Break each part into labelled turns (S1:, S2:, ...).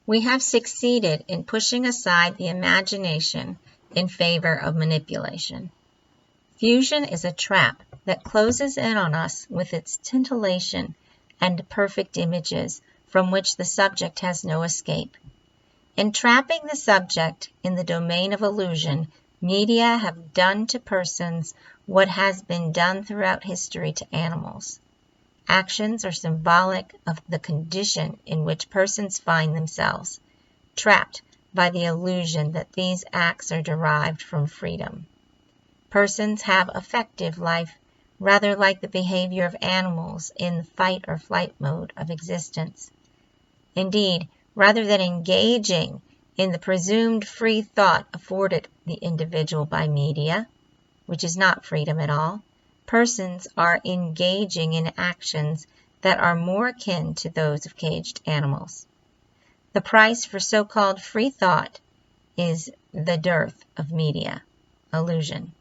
S1: We have succeeded in pushing aside the imagination in favor of manipulation. Fusion is a trap that closes in on us with its titillation and perfect images from which the subject has no escape. Entrapping the subject in the domain of illusion, media have done to persons what has been done throughout history to animals. Actions are symbolic of the condition in which persons find themselves, trapped by the illusion that these acts are derived from freedom. Persons have affective life rather like the behavior of animals in the fight or flight mode of existence. Indeed, rather than engaging in the presumed free thought afforded the individual by media, which is not freedom at all, persons are engaging in actions that are more akin to those of caged animals. The price for so-called free thought is the dearth of media, illusion.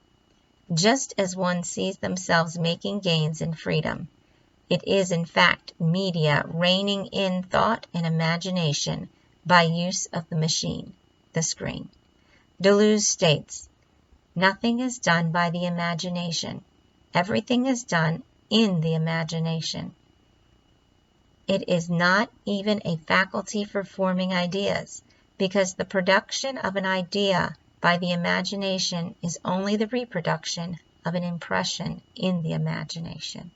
S1: Just as one sees themselves making gains in freedom, it is in fact media reining in thought and imagination by use of the machine, the screen. Deleuze states, "Nothing is done by the imagination. Everything is done in the imagination. It is not even a faculty for forming ideas, because the production of an idea by the imagination is only the reproduction of an impression in the imagination."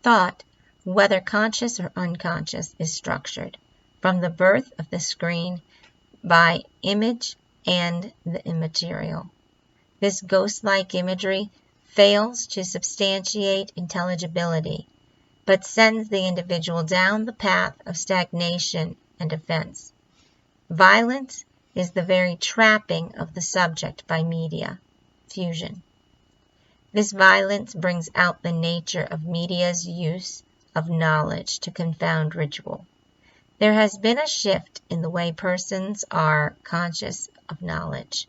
S1: Thought, whether conscious or unconscious, is structured, from the birth of the screen, by image and the immaterial. This ghost-like imagery fails to substantiate intelligibility, but sends the individual down the path of stagnation and offense. Violence is the very trapping of the subject by media, fusion. This violence brings out the nature of media's use of knowledge to confound ritual. There has been a shift in the way persons are conscious of knowledge.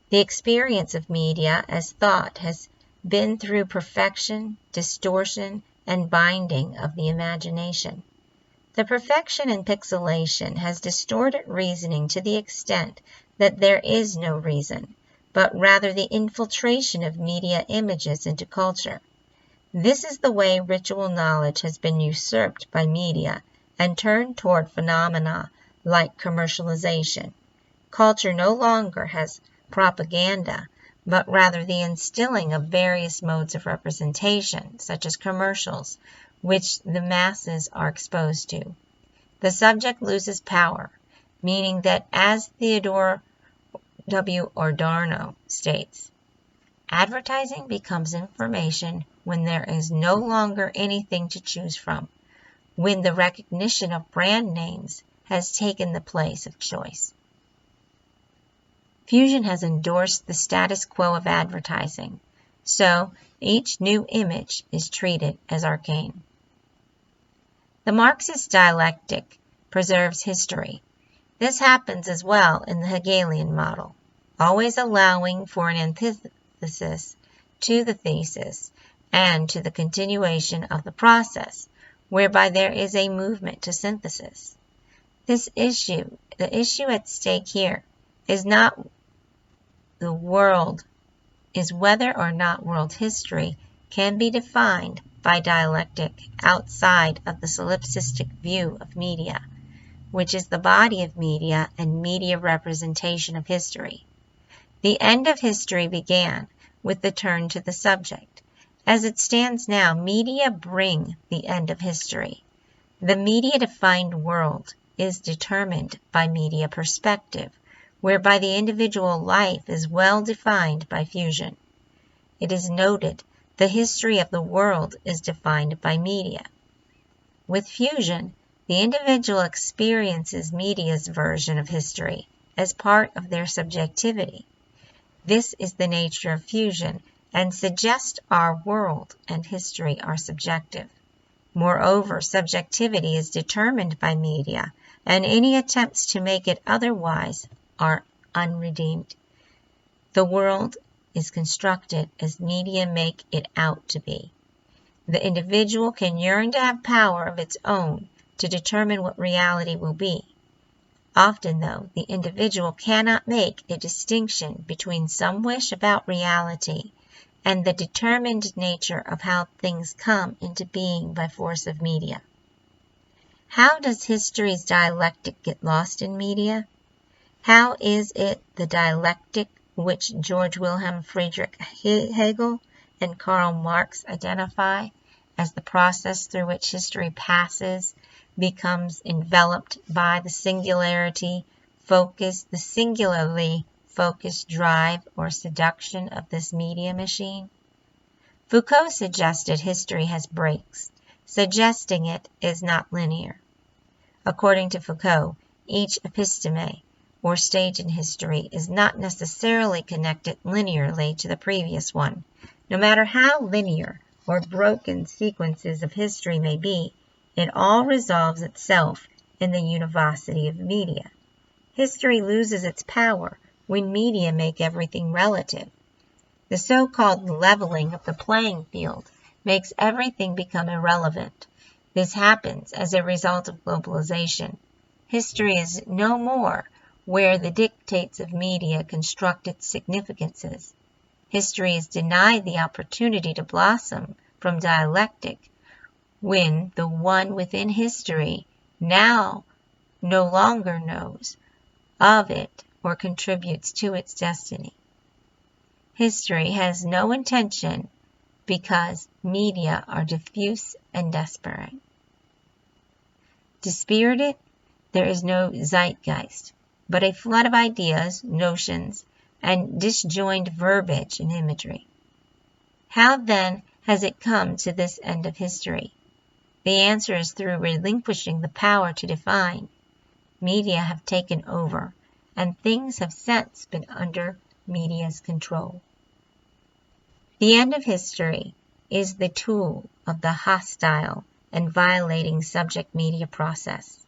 S1: The experience of media as thought has been through perfection, distortion, and binding of the imagination. The perfection and pixelation has distorted reasoning to the extent that there is no reason, but rather the infiltration of media images into culture. This is the way ritual knowledge has been usurped by media and turned toward phenomena like commercialization. Culture no longer has propaganda, but rather the instilling of various modes of representation, such as commercials, which the masses are exposed to. The subject loses power, meaning that, as Theodore W. Adorno states, advertising becomes information when there is no longer anything to choose from, when the recognition of brand names has taken the place of choice. Fusion has endorsed the status quo of advertising, so each new image is treated as arcane. The Marxist dialectic preserves history. This happens as well in the Hegelian model, always allowing for an antithesis to the thesis and to the continuation of the process, whereby there is a movement to synthesis. The issue at stake here is whether or not world history can be defined by dialectic outside of the solipsistic view of media, which is the body of media and media representation of history. The end of history began with the turn to the subject. As it stands now, media bring the end of history. The media-defined world is determined by media perspective, whereby the individual life is well defined by fusion. It is noted the history of the world is defined by media. With fusion, the individual experiences media's version of history as part of their subjectivity. This is the nature of fusion, and suggests our world and history are subjective. Moreover, subjectivity is determined by media, and any attempts to make it otherwise are unredeemed. The world is constructed as media make it out to be. The individual can yearn to have power of its own, to determine what reality will be. Often, though, the individual cannot make a distinction between some wish about reality and the determined nature of how things come into being by force of media. How does history's dialectic get lost in media? How is it the dialectic which George Wilhelm Friedrich Hegel and Karl Marx identify as the process through which history passes, becomes enveloped by the singularly focused drive or seduction of this media machine? Foucault suggested history has breaks. Suggesting it is not linear. According to Foucault, each episteme, or stage in history, is not necessarily connected linearly to the previous one. No matter how linear or broken sequences of history may be, it all resolves itself in the univocity of media. History loses its power when media make everything relative. The so-called leveling of the playing field makes everything become irrelevant. This happens as a result of globalization. History is no more where the dictates of media construct its significances. History is denied the opportunity to blossom from dialectic when the one within history now no longer knows of it or contributes to its destiny. History has no intention because media are diffuse and desperate. Dispirited, there is no zeitgeist, but a flood of ideas, notions, and disjoined verbiage and imagery. How then has it come to this end of history? The answer is through relinquishing the power to define. Media have taken over, and things have since been under media's control. The end of history is the tool of the hostile and violating subject media process.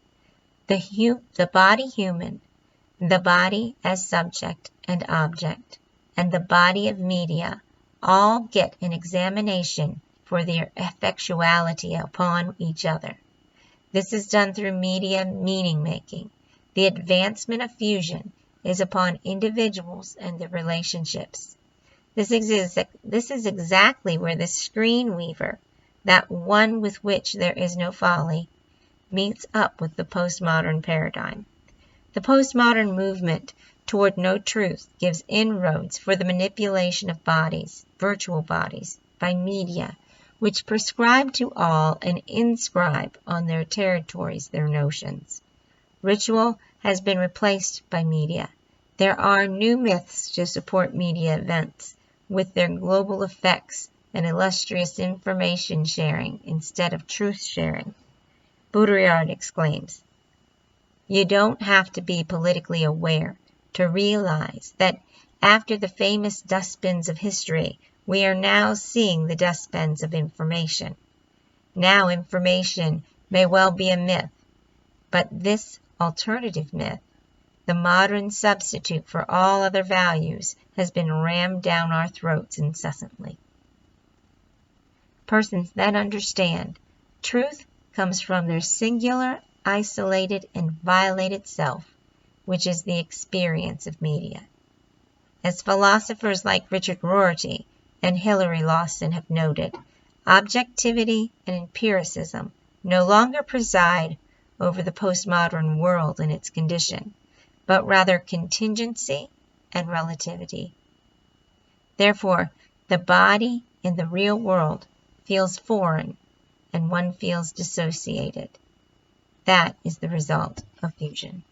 S1: The body human, the body as subject and object, and the body of media all get an examination for their effectuality upon each other. This is done through media meaning-making. The advancement of fusion is upon individuals and their relationships. This is exactly where the screen weaver, that one with which there is no folly, meets up with the postmodern paradigm. The postmodern movement toward no truth gives inroads for the manipulation of bodies, virtual bodies, by media, which prescribe to all and inscribe on their territories their notions. Ritual has been replaced by media. There are new myths to support media events, with their global effects and illustrious information sharing instead of truth sharing. Baudrillard exclaims, "You don't have to be politically aware to realize that after the famous dustbins of history, we are now seeing the dustbins of information. Now information may well be a myth, but this alternative myth, the modern substitute for all other values, has been rammed down our throats incessantly." Persons then understand truth comes from their singular, isolated, and violated self, which is the experience of media. As philosophers like Richard Rorty and Hilary Lawson have noted, objectivity and empiricism no longer preside over the postmodern world and its condition, but rather contingency and relativity. Therefore, the body in the real world feels foreign, and one feels dissociated. That is the result of fusion.